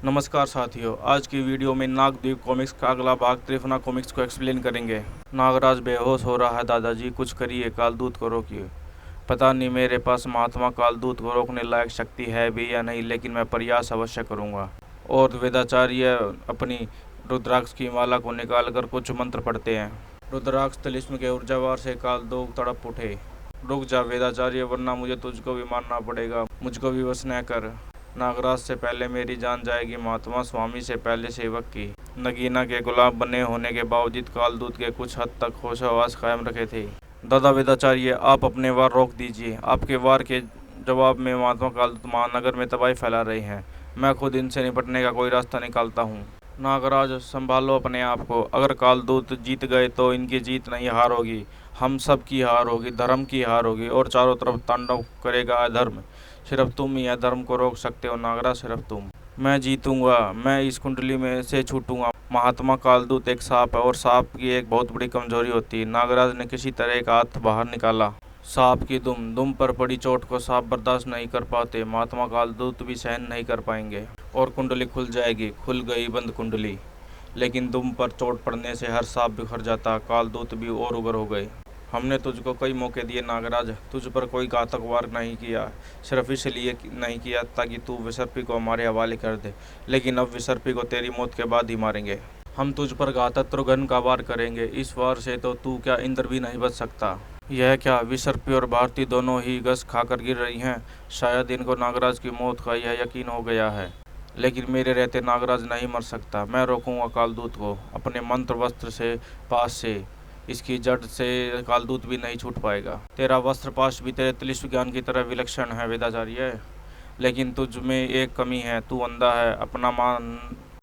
नमस्कार साथियों, आज की वीडियो में नागद्वीप कॉमिक्स का अगला भाग त्रिफना कॉमिक्स को एक्सप्लेन करेंगे। नागराज बेहोश हो रहा है। दादाजी कुछ करिए, कालदूत को रोकिए। पता नहीं मेरे पास महात्मा कालदूत को रोकने लायक शक्ति है भी या नहीं, लेकिन मैं प्रयास अवश्य करूंगा। और वेदाचार्य अपनी रुद्राक्ष की माला को निकालकर कुछ मंत्र पढ़ते हैं। रुद्राक्ष तिलिस्म के ऊर्जावार से कालदूत तड़प उठे। रुक जा वेदाचार्य, वरना मुझे तुझको भी मारना पड़ेगा। मुझको भी वश न कर। नागराज से पहले मेरी जान जाएगी। महात्मा स्वामी से पहले सेवक की। नगीना के गुलाम बने होने के बावजूद कालदूत के कुछ हद तक होशावास कायम रखे थे। दादा वेदाचार्य, आप अपने वार रोक दीजिए। आपके वार के जवाब में महात्मा कालदूत महानगर में तबाही फैला रहे हैं। मैं खुद इनसे निपटने का कोई रास्ता निकालता हूँ। नागराज, संभालो अपने आप को। अगर कालदूत जीत गए तो इनकी जीत नहीं, हार होगी। हम सब की हार होगी, धर्म की हार होगी, और चारों तरफ तांडव करेगा अधर्म। सिर्फ तुम ही अधर्म को रोक सकते हो नागराज, सिर्फ तुम। मैं जीतूंगा। मैं इस कुंडली में से छूटूंगा। महात्मा कालदूत एक सांप है, और सांप की एक बहुत बड़ी कमजोरी होती है। नागराज ने किसी तरह एक हाथ बाहर निकाला। सांप की दुम पर पड़ी चोट को सांप बर्दाश्त नहीं कर पाते। महात्मा कालदूत भी सहन नहीं कर पाएंगे, और कुंडली खुल जाएगी। खुल गई बंद कुंडली, लेकिन दुम पर चोट पड़ने से हर सांप बिखर जाता। कालदूत भी और उग्र हो गए। हमने तुझको कई मौके दिए नागराज, तुझ पर कोई घातक वार नहीं किया। सिर्फ इसलिए नहीं किया ताकि तू विसर्पी को हमारे हवाले कर दे, लेकिन अब विसर्पी को तेरी मौत के बाद ही मारेंगे। हम तुझ पर घातक त्रुघन का वार करेंगे। इस वार से तो तू क्या, इंद्र भी नहीं बच सकता। यह क्या, विसर्पी और भारती दोनों ही गस खाकर गिर रही हैं। शायद इनको नागराज की मौत का यह यकीन हो गया है, लेकिन मेरे रहते नागराज नहीं मर सकता। मैं रोकूंगा कालदूत को अपने मंत्र वस्त्र से पास से। इसकी जड़ से कालदूत भी नहीं छूट पाएगा। तेरा वस्त्र पाश भी तेरे तिलिस्म ज्ञान की तरह विलक्षण है वेदाचार्य, लेकिन तुझ में एक कमी है। तू अंधा है।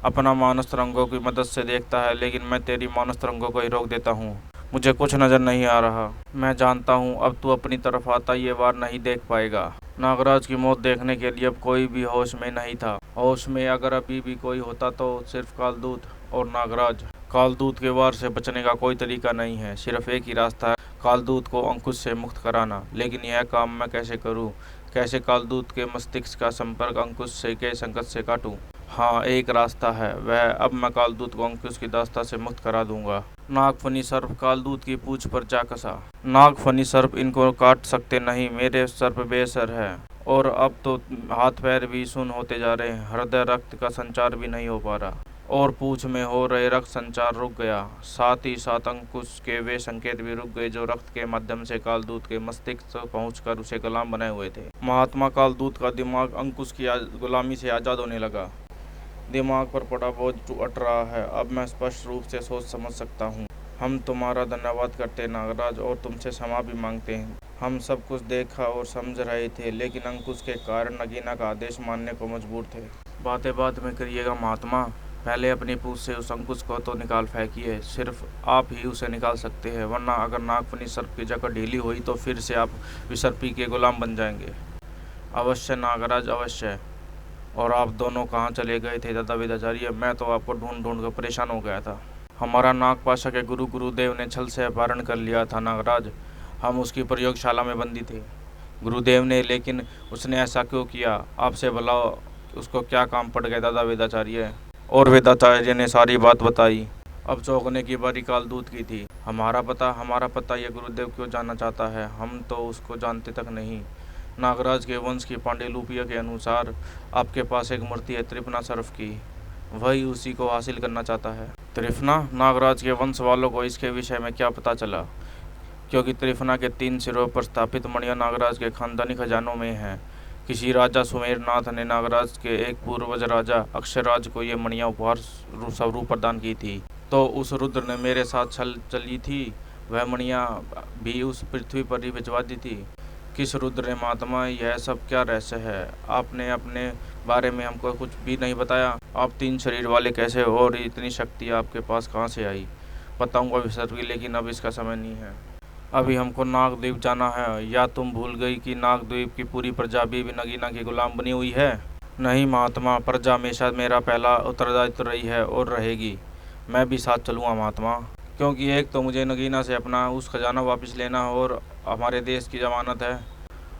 अपना मानस तरंगों की मदद से देखता है, लेकिन मैं तेरी मानस तरंगों को ही रोक देता हूँ। मुझे कुछ नजर नहीं आ रहा। मैं जानता हूँ अब तू अपनी तरफ आता ये वार नहीं देख पाएगा। नागराज की मौत देखने के लिए अब कोई भी होश में नहीं था। होश में अगर अभी भी कोई होता तो सिर्फ कालदूत और नागराज। कालदूत के वार से बचने का कोई तरीका नहीं है। सिर्फ एक ही रास्ता है, कालदूत को अंकुश से मुक्त कराना। लेकिन यह काम मैं कैसे करूं? कैसे कालदूत के मस्तिष्क का संपर्क अंकुश से के संकट से काटूं? हाँ, एक रास्ता है। वह अब मैं कालदूत को अंकुश की दास्ता से मुक्त करा दूंगा। नागफनी सर्प कालदूत की पूंछ पर जा कसा। नागफनी सर्प इनको काट सकते नहीं। मेरे सर्प बेसर है, और अब तो हाथ पैर भी सुन्न होते जा रहे हैं। हृदय रक्त का संचार भी नहीं हो पा रहा, और पूंछ में हो रहे रक्त संचार रुक गया। साथ ही साथ अंकुश के वे संकेत भी रुक गए जो रक्त के माध्यम से कालदूत के मस्तिष्क तक पहुंचकर उसे गुलाम बनाए हुए थे। महात्मा कालदूत का दिमाग अंकुश की गुलामी से आज़ाद होने लगा। दिमाग पर पड़ा बोझ अट रहा है। अब मैं स्पष्ट रूप से सोच समझ सकता हूँ। हम तुम्हारा धन्यवाद करते नागराज, और तुमसे क्षमा भी मांगते हैं। हम सब कुछ देखा और समझ रहे थे, लेकिन अंकुश के कारण नगीना का आदेश मानने को मजबूर थे। बातें बाद में करिएगा महात्मा, पहले अपनी पूंछ से उस अंकुश को तो निकाल फेंकिए। सिर्फ आप ही उसे निकाल सकते हैं, वरना अगर नागफनी सर्प की जगह ढीली हुई तो फिर से आप विसर्पी के गुलाम बन जाएंगे। अवश्य नागराज, अवश्य। और आप दोनों कहाँ चले गए थे दादा वेदाचार्य? मैं तो आपको ढूंढ ढूंढ कर परेशान हो गया था। हमारा नागपाशा के गुरुदेव ने छल से अपहरण कर लिया था नागराज। हम उसकी प्रयोगशाला में बंदी थे। गुरुदेव ने, लेकिन उसने ऐसा क्यों किया? आपसे भला उसको क्या काम पड़ गया दादा वेदाचार्य? और वेदाचार्य ने सारी बात बताई। अब चौंकने की बारी कालदूत की थी। हमारा पता यह गुरुदेव क्यों जानना चाहता है? हम तो उसको जानते तक नहीं। नागराज के वंश की पांडेलुपिया के अनुसार आपके पास एक मूर्ति है त्रिफना सर्प की। वही उसी को हासिल करना चाहता है। त्रिफना? नागराज के वंश वालों को इसके विषय में क्या पता चला? क्योंकि त्रिफना के 3 सिरों पर स्थापित मणियां नागराज के खानदानी खजानों में हैं। किसी राजा सुमेरनाथ ने नागराज के एक पूर्वज राजा अक्षराज को ये मणियां उपहार स्वरूप प्रदान की थी। तो उस रुद्र ने मेरे साथ छल चली थी, वह मणियां भी उस पृथ्वी पर ही भिजवा दी थी। किस रुद्र ने महात्मा? यह सब क्या रहस्य है? आपने अपने बारे में हमको कुछ भी नहीं बताया। आप 3 शरीर वाले कैसे हो, और इतनी शक्ति आपके पास कहाँ से आई? बताऊंगा विसर्पी, लेकिन अब इसका समय नहीं है। अभी हमको नागद्वीप जाना है। या तुम भूल गई कि नागद्वीप की पूरी प्रजा भी नगीना की गुलाम बनी हुई है? नहीं महात्मा, प्रजा हमेशा मेरा पहला उत्तरदायित्व रही है और रहेगी। मैं भी साथ चलूँगा महात्मा, क्योंकि एक तो मुझे नगीना से अपना उस खजाना वापस लेना, और हमारे देश की जमानत है।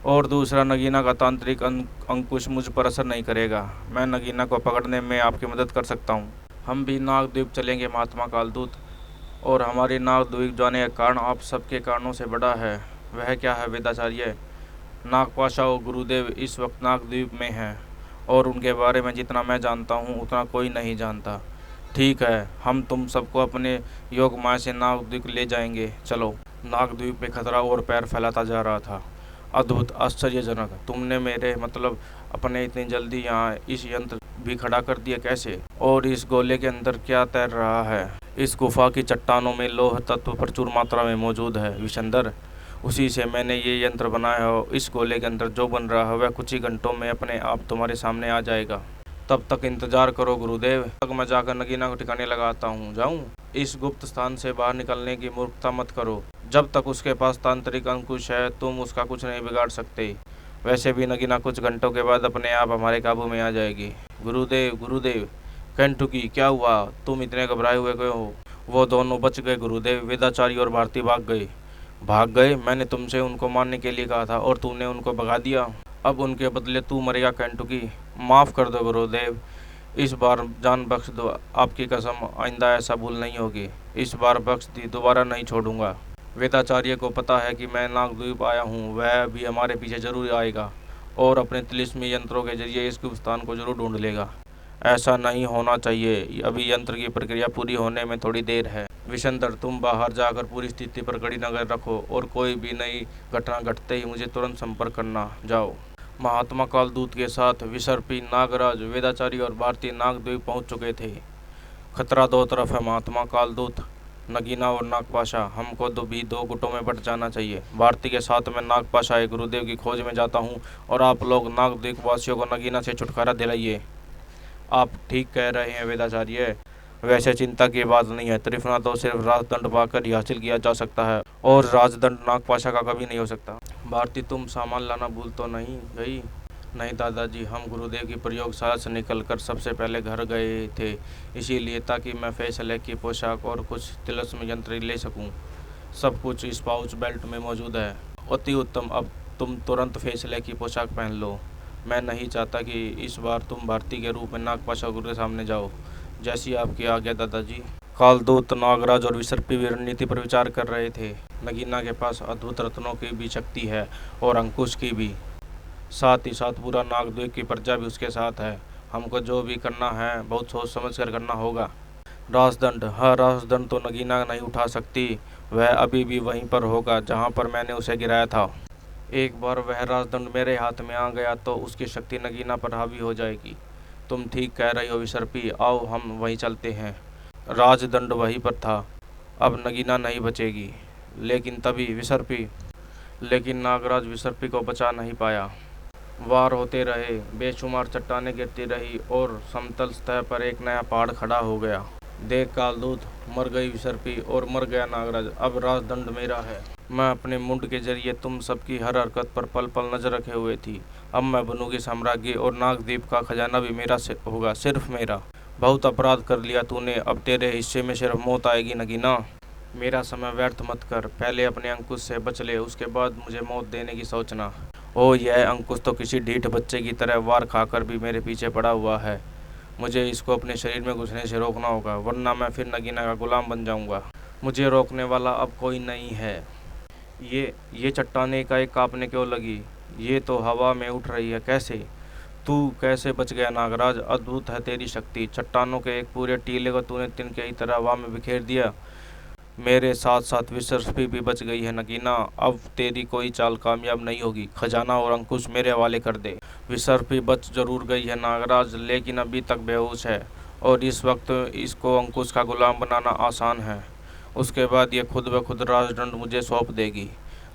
और दूसरा, नगीना का तांत्रिक अंकुश मुझ पर असर नहीं करेगा। मैं नगीना को पकड़ने में आपकी मदद कर सकता हूँ। हम भी नागद्वीप चलेंगे महात्मा कालदूत, और हमारी नागद्वीप जाने का कारण आप सबके कारणों से बड़ा है। वह क्या है वेदाचार्य? नागपाशा और गुरुदेव इस वक्त नागद्वीप में हैं, और उनके बारे में जितना मैं जानता हूँ उतना कोई नहीं जानता। ठीक है, हम तुम सबको अपने योग माया से नागद्वीप ले जाएंगे, चलो। नागद्वीप में खतरा और पैर फैलाता जा रहा था। अद्भुत, आश्चर्यजनक। तुमने मेरे मतलब अपने इतनी जल्दी यहाँ इस यंत्र भी खड़ा कर दिया कैसे? और इस गोले के अंदर क्या तैर रहा है? इस गुफा की चट्टानों में लौह तत्व प्रचुर मात्रा में मौजूद है विशंदर। उसी से मैंने ये यंत्र बनाया हो। इस गोले के अंदर जो बन रहा है वह कुछ ही घंटों में अपने आप तुम्हारे सामने आ जाएगा। तब तक इंतजार करो गुरुदेव। तक मैं जाकर नगीना को ठिकाने लगाता हूँ। जाऊँ? इस गुप्त स्थान से बाहर निकलने की मूर्खता मत करो। जब तक उसके पास तांत्रिक अंकुश है तुम उसका कुछ नहीं बिगाड़ सकते। वैसे भी नगीना कुछ घंटों के बाद अपने आप हमारे काबू में आ जाएगी। गुरुदेव, गुरुदेव। केंटुकी, क्या हुआ? तुम इतने घबराए हुए क्यों हो? वो दोनों बच गए गुरुदेव। वेदाचारी और भारती भाग गए। भाग गए? मैंने तुमसे उनको मारने के लिए कहा था और तूने उनको भगा दिया। अब उनके बदले तू मरेगा केंटुकी। माफ़ कर दो गुरुदेव, इस बार जान बख्श दो। आपकी कसम, आइंदा ऐसा भूल नहीं होगी। इस बार बख्श दी, दोबारा नहीं छोड़ूंगा। वेदाचार्य को पता है कि मैं नागद्वीप आया हूँ, वह भी हमारे पीछे जरूर आएगा और अपने तिलिस्मी यंत्रों के जरिए इस गुप्तस्थान को जरूर ढूंढ लेगा। ऐसा नहीं होना चाहिए। अभी यंत्र की प्रक्रिया पूरी होने में थोड़ी देर है। विशंदर, तुम बाहर जाकर पूरी स्थिति पर कड़ी नजर रखो और कोई भी नई घटना घटते ही मुझे तुरंत संपर्क करना। जाओ। महात्मा कालदूत के साथ विसर्पी, नागराज, वेदाचारी और भारतीय नागद्वीप पहुंच चुके थे। खतरा दो तरफ है महात्मा कालदूत, नगीना और नागपाशा। हमको दो गुटों में बट जाना चाहिए। भारती के साथ मैं नागपाशा एक गुरुदेव की खोज में जाता हूँ और आप लोग नागद्वीप वासियों को नगीना से छुटकारा दिलाइए। आप ठीक कह रहे हैं वेदाचार्य। वैसे चिंता की बात नहीं है। त्रिफना तो सिर्फ राजदंड पाकर ही हासिल किया जा सकता है और राजदंड नागपाशा का कभी नहीं हो सकता। भारती, तुम सामान लाना भूल तो नहीं गई? नहीं दादाजी, हम गुरुदेव की प्रयोगशाला से निकलकर सबसे पहले घर गए थे, इसीलिए ताकि मैं फैसले की पोशाक और कुछ तिलस्म यंत्र ले सकूं। सब कुछ इस पाउच बेल्ट में मौजूद है। अति उत्तम, अब तुम तुरंत फैसले की पोशाक पहन लो। मैं नहीं चाहता कि इस बार तुम भारती के रूप में नागपाशा गुरु के सामने जाओ। जैसी आपकी आज्ञा दादाजी। कालदूत, नागराज और विसर्पी भी रणनीति पर विचार कर रहे थे। नगीना के पास अद्भुत रत्नों की भी शक्ति है और अंकुश की भी। साथ ही साथ पूरा नागद्वीप की प्रजा भी उसके साथ है। हमको जो भी करना है बहुत सोच समझ कर करना होगा। राजदंड, हाँ राजदंड तो नगीना नहीं उठा सकती। वह अभी भी वहीं पर होगा जहाँ पर मैंने उसे गिराया था। एक बार वह राजदंड मेरे हाथ में आ गया तो उसकी शक्ति नगीना पर हावी हो जाएगी। तुम ठीक कह रही हो विसर्पी, आओ हम वहीं चलते हैं। राजदंड वहीं पर था, अब नगीना नहीं बचेगी। लेकिन तभी विसर्पी, लेकिन नागराज विसर्पी को बचा नहीं पाया। वार होते रहे, बेशुमार चट्टानें गिरती रही और समतल सतह पर एक नया पहाड़ खड़ा हो गया। देख कालदूत, मर गई विसर्पी और मर गया नागराज। अब राजदंड मेरा है। मैं अपने मुंड के जरिए तुम सबकी हर हरकत पर पल पल नजर रखे हुए थी। अब मैं बनूंगी साम्राज्ञी और नागद्वीप का खजाना भी मेरा होगा, सिर्फ मेरा। बहुत अपराध कर लिया तूने, अब तेरे हिस्से में सिर्फ मौत आएगी नगीना। मेरा समय व्यर्थ मत कर, पहले अपने अंकुश से बच ले, उसके बाद मुझे मौत देने की सोचना। ओ, यह अंकुश तो किसी ढीठ बच्चे की तरह वार खाकर भी मेरे पीछे पड़ा हुआ है। मुझे इसको अपने शरीर में घुसने से रोकना होगा, वरना मैं फिर नगीना का गुलाम बन जाऊंगा। मुझे रोकने वाला अब कोई नहीं है। ये चट्टानें एकाएक कांपने क्यों लगी? ये तो हवा में उठ रही है। कैसे? तू कैसे बच गया नागराज? अद्भुत है तेरी शक्ति। चट्टानों के एक पूरे टीले को तूने तिनके की तरह हवा में बिखेर दिया। मेरे साथ साथ विसर्पी भी बच गई है नगीना। अब तेरी कोई चाल कामयाब नहीं होगी। खजाना और अंकुश मेरे हवाले कर दे। विसर्पी बच जरूर गई है नागराज, लेकिन अभी तक बेहोश है और इस वक्त इसको अंकुश का गुलाम बनाना आसान है। उसके बाद ये खुद ब खुद राजदंड मुझे सौंप देगी।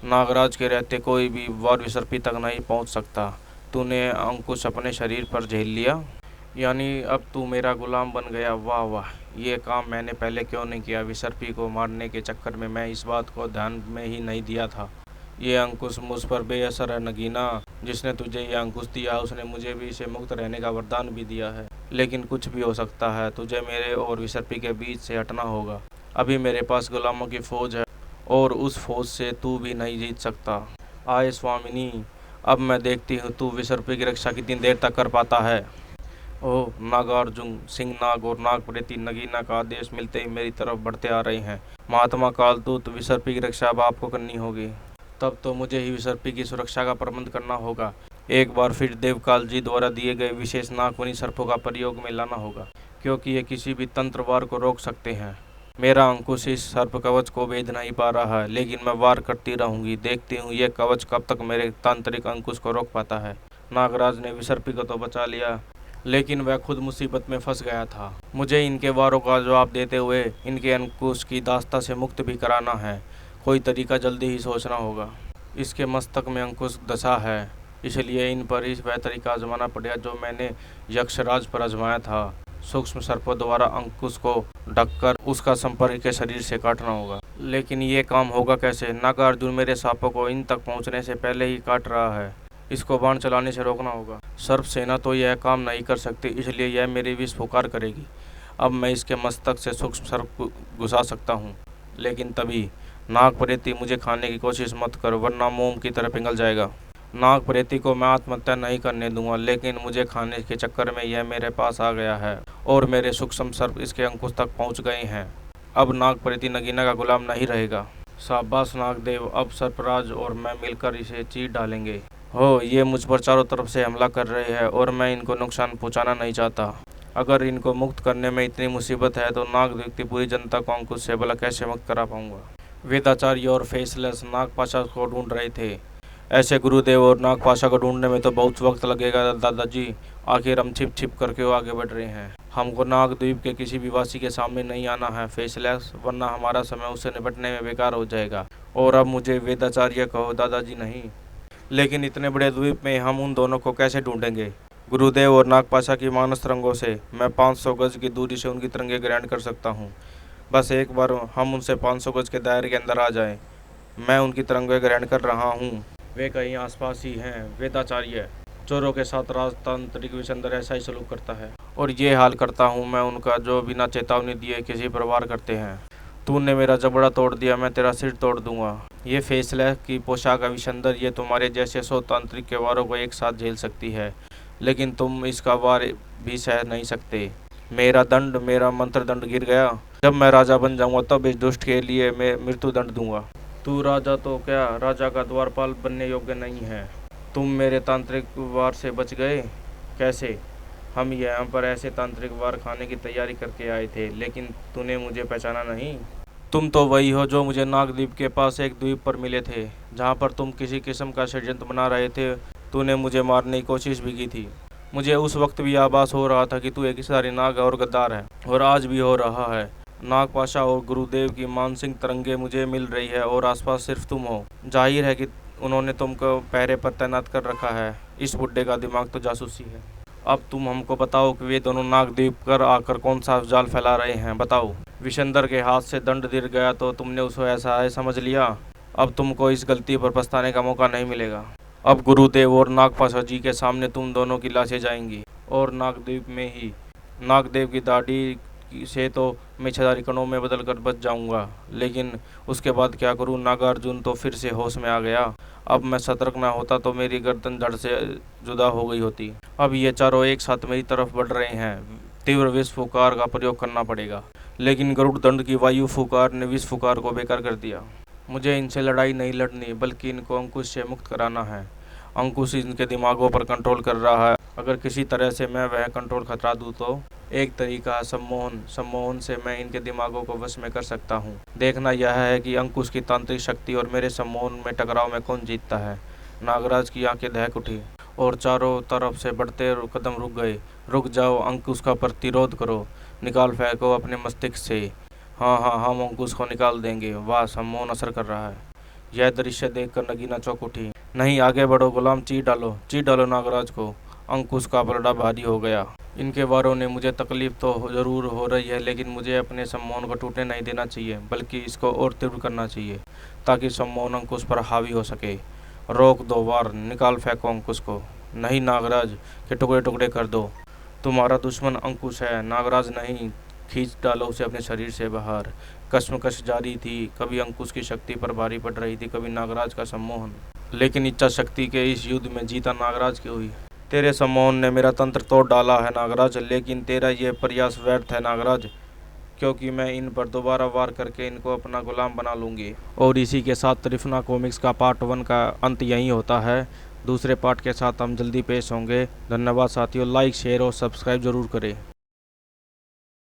नागराज के रहते कोई भी वार विसर्पी तक नहीं पहुंच सकता। तूने अंकुश अपने शरीर पर झेल लिया, यानी अब तू मेरा गुलाम बन गया। वाह वाह, ये काम मैंने पहले क्यों नहीं किया? विसर्पी को मारने के चक्कर में मैं इस बात को ध्यान में ही नहीं दिया था। ये अंकुश मुझ पर बेअसर है नगीना। जिसने तुझे ये अंकुश दिया उसने मुझे भी इसे मुक्त रहने का वरदान भी दिया है। लेकिन कुछ भी हो सकता है, तुझे मेरे और विसर्पी के बीच से हटना होगा। अभी मेरे पास गुलामों की फौज है और उस फौज से तू भी नहीं जीत सकता। आए स्वामिनी, अब मैं देखती हूँ तू विसर्पी की रक्षा कितनी देर तक कर पाता है। ओह! नागार्जुन सिंह नाग और नागप्रीति नगीना का आदेश मिलते ही मेरी तरफ बढ़ते आ रहे हैं। महात्मा कालदूत विसर्पी की रक्षा अब आपको करनी होगी। तब तो मुझे ही विसर्पी की सुरक्षा का प्रबंध करना होगा। एक बार फिर देवकाल जी द्वारा दिए गए विशेष नागफनी सर्पों का प्रयोग में लाना होगा, क्योंकि ये किसी भी तंत्र वार को रोक सकते हैं। मेरा अंकुश इस सर्प कवच को भेद नहीं पा रहा है, लेकिन मैं वार करती रहूंगी। देखती हूँ ये कवच कब तक मेरे तांत्रिक अंकुश को रोक पाता है। नागराज ने विसर्पी को तो बचा लिया, लेकिन वह खुद मुसीबत में फंस गया था। मुझे इनके वारों का जवाब देते हुए इनके अंकुश की दास्ता से मुक्त भी कराना है। कोई तरीका जल्दी ही सोचना होगा। इसके मस्तक में अंकुश दशा है, इसलिए इन पर इस वह तरीका आजमाना पड़ेगा जो मैंने यक्षराज पर आजमाया था। सूक्ष्म सर्पों द्वारा अंकुश को ढककर उसका संपर्क के शरीर से काटना होगा। लेकिन ये काम होगा कैसे? नागार्जुन मेरे सांपों को इन तक पहुंचने से पहले ही काट रहा है। इसको बाण चलाने से रोकना होगा। सर्प सेना तो यह काम नहीं कर सकती, इसलिए यह मेरी विष पुकार करेगी। अब मैं इसके मस्तक से सूक्ष्म सर्प घुसा सकता हूँ, लेकिन तभी नागप्रीति मुझे खाने की कोशिश मत कर, वरना मोम की तरह पिघल जाएगा। नागप्रीति को मैं आत्महत्या नहीं करने दूंगा, लेकिन मुझे खाने के चक्कर में यह मेरे पास आ गया है और मेरे सूक्ष्म सर्प इसके अंकुश तक पहुंच गए हैं। अब नागप्रीति नगीना का गुलाम नहीं रहेगा। शाबाश नागदेव, अब सर्पराज और मैं मिलकर इसे चीर डालेंगे। हो, ये मुझ पर चारों तरफ से हमला कर रहे हैं और मैं इनको नुकसान पहुंचाना नहीं चाहता। अगर इनको मुक्त करने में इतनी मुसीबत है तो नागदेव की पूरी जनता को अंकुश से भला कैसे मुक्त करा पाऊंगा। वेदाचार्य और फेसलेस नागपाशा को ढूंढ रहे थे। ऐसे गुरुदेव और नागपाशा को ढूंढने में तो बहुत वक्त लगेगा दादाजी। आखिर हम छिप छिप करके आगे बढ़ रहे हैं। हमको नागद्वीप के किसी भी वासी के सामने नहीं आना है फेसलेस, वरना हमारा समय उससे निपटने में बेकार हो जाएगा। और अब मुझे वेदाचार्य कहो दादाजी नहीं। लेकिन इतने बड़े द्वीप में हम उन दोनों को कैसे ढूंढेंगे? गुरुदेव और नागपाशा की मानस तरंगों से मैं 500 गज की दूरी से उनकी तरंगे ग्रहण कर सकता हूँ। बस एक बार हम उनसे 500 गज के दायरे के अंदर आ जाएं। मैं उनकी तरंगे ग्रहण कर रहा हूँ, वे कहीं आसपास ही हैं। वेदाचार्य, चोरों के साथ राजतांत्रिक विशंदर ऐसा ही सलूक करता है, और ये हाल करता हूँ मैं उनका जो बिना चेतावनी दिए किसी पर वार करते हैं। तूने मेरा जबड़ा तोड़ दिया, मैं तेरा सिर तोड़ दूंगा। ये फैसला की पोशाक अविशंदर ये तुम्हारे जैसे 100 तांत्रिक के वारों को एक साथ झेल सकती है, लेकिन तुम इसका वार भी सह नहीं सकते। मेरा दंड, मेरा मंत्र दंड गिर गया। जब मैं राजा बन जाऊंगा तब इस दुष्ट के लिए मैं मृत्यु दंड दूंगा। तू राजा तो क्या, राजा का द्वारपाल बनने योग्य नहीं है। तुम मेरे तांत्रिक वार से बच गए कैसे? हम यहाँ पर ऐसे तांत्रिक वार खाने की तैयारी करके आए थे, लेकिन तूने मुझे पहचाना नहीं। तुम तो वही हो जो मुझे नागद्वीप के पास एक द्वीप पर मिले थे, जहाँ पर तुम किसी किस्म का षड्यंत्र बना रहे थे। तूने मुझे मारने की कोशिश भी की थी। मुझे उस वक्त भी आभास हो रहा था कि तू एक सारी नाग और गद्दार है, और आज भी हो रहा है। नागपाशा और गुरुदेव की मानसिक तरंगे मुझे मिल रही है और आसपास सिर्फ तुम हो। जाहिर है कि उन्होंने तुमको पहरे पर तैनात कर रखा है। इस बुड्ढे का दिमाग तो जासूसी है। अब तुम हमको बताओ कि वे दोनों नागद्वीप पर आकर कौन सा जाल फैला रहे हैं, बताओ। विशंदर के हाथ से दंड गिर गया तो तुमने उसको ऐसा है समझ लिया। अब तुमको इस गलती पर पछताने का मौका नहीं मिलेगा। अब गुरुदेव और नागपाशा जी के सामने तुम दोनों की लाशें जाएंगी, और नागद्वीप में ही नागदेव की दाढ़ी से तो मैं 6,000 कणों में बदल कर बच जाऊंगा, लेकिन उसके बाद क्या करूं? नागार्जुन तो फिर से होश में आ गया। अब मैं सतर्क न होता तो मेरी गर्दन धड़ से जुदा हो गई होती। अब ये चारों एक साथ मेरी तरफ बढ़ रहे हैं। तीव्र विष फुकार का प्रयोग करना पड़ेगा, लेकिन गरुड़ दंड की वायु फुकार ने विष फुकार को बेकार कर दिया। मुझे इनसे लड़ाई नहीं लड़नी, बल्कि इनको अंकुश से मुक्त कराना है। अंकुश इनके दिमागों पर कंट्रोल कर रहा है। अगर किसी तरह से मैं वह कंट्रोल खतरा दूँ तो एक तरीका है सम्मोहन। सम्मोहन से मैं इनके दिमागों को वश में कर सकता हूँ। देखना यह है कि अंकुश की तांत्रिक शक्ति और मेरे सम्मोहन में टकराव में कौन जीतता है। नागराज की आंखें दहक उठी और चारों तरफ से बढ़ते कदम रुक गए। रुक जाओ, अंकुश का प्रतिरोध करो, निकाल फेंको अपने मस्तिष्क से। हाँ हाँ, हम अंकुश को निकाल देंगे। वाह, सम्मोहन असर कर रहा है। यह दृश्य देखकर नगीना चौंक उठी। नहीं, आगे बढ़ो गुलाम, चीर डालो नागराज को। अंकुश का पलड़ा भारी हो गया। इनके वारों ने मुझे तकलीफ तो जरूर हो रही है, लेकिन मुझे अपने सम्मोहन को टूटने नहीं देना चाहिए, बल्कि इसको और तीव्र करना चाहिए, ताकि सम्मोहन अंकुश पर हावी हो सके। रोक दो वार, निकाल फेंको अंकुश को। नहीं नागराज, के टुकड़े टुकड़े कर दो। तुम्हारा दुश्मन अंकुश है, नागराज नहीं। खींच डालो उसे अपने शरीर से बाहर। कश्मकश जारी थी। कभी अंकुश की शक्ति पर भारी पड़ रही थी, कभी नागराज का सम्मोहन। लेकिन इच्छा शक्ति के इस युद्ध में जीता नागराज की हुई। तेरे सम्मोहन ने मेरा तंत्र तोड़ डाला है नागराज, लेकिन तेरा ये प्रयास व्यर्थ है नागराज, क्योंकि मैं इन पर दोबारा वार करके इनको अपना गुलाम बना लूँगी। और इसी के साथ त्रिफना कॉमिक्स का पार्ट 1 का अंत यहीं होता है। दूसरे पार्ट के साथ हम जल्दी पेश होंगे। धन्यवाद साथियों, लाइक शेयर और सब्सक्राइब जरूर करें।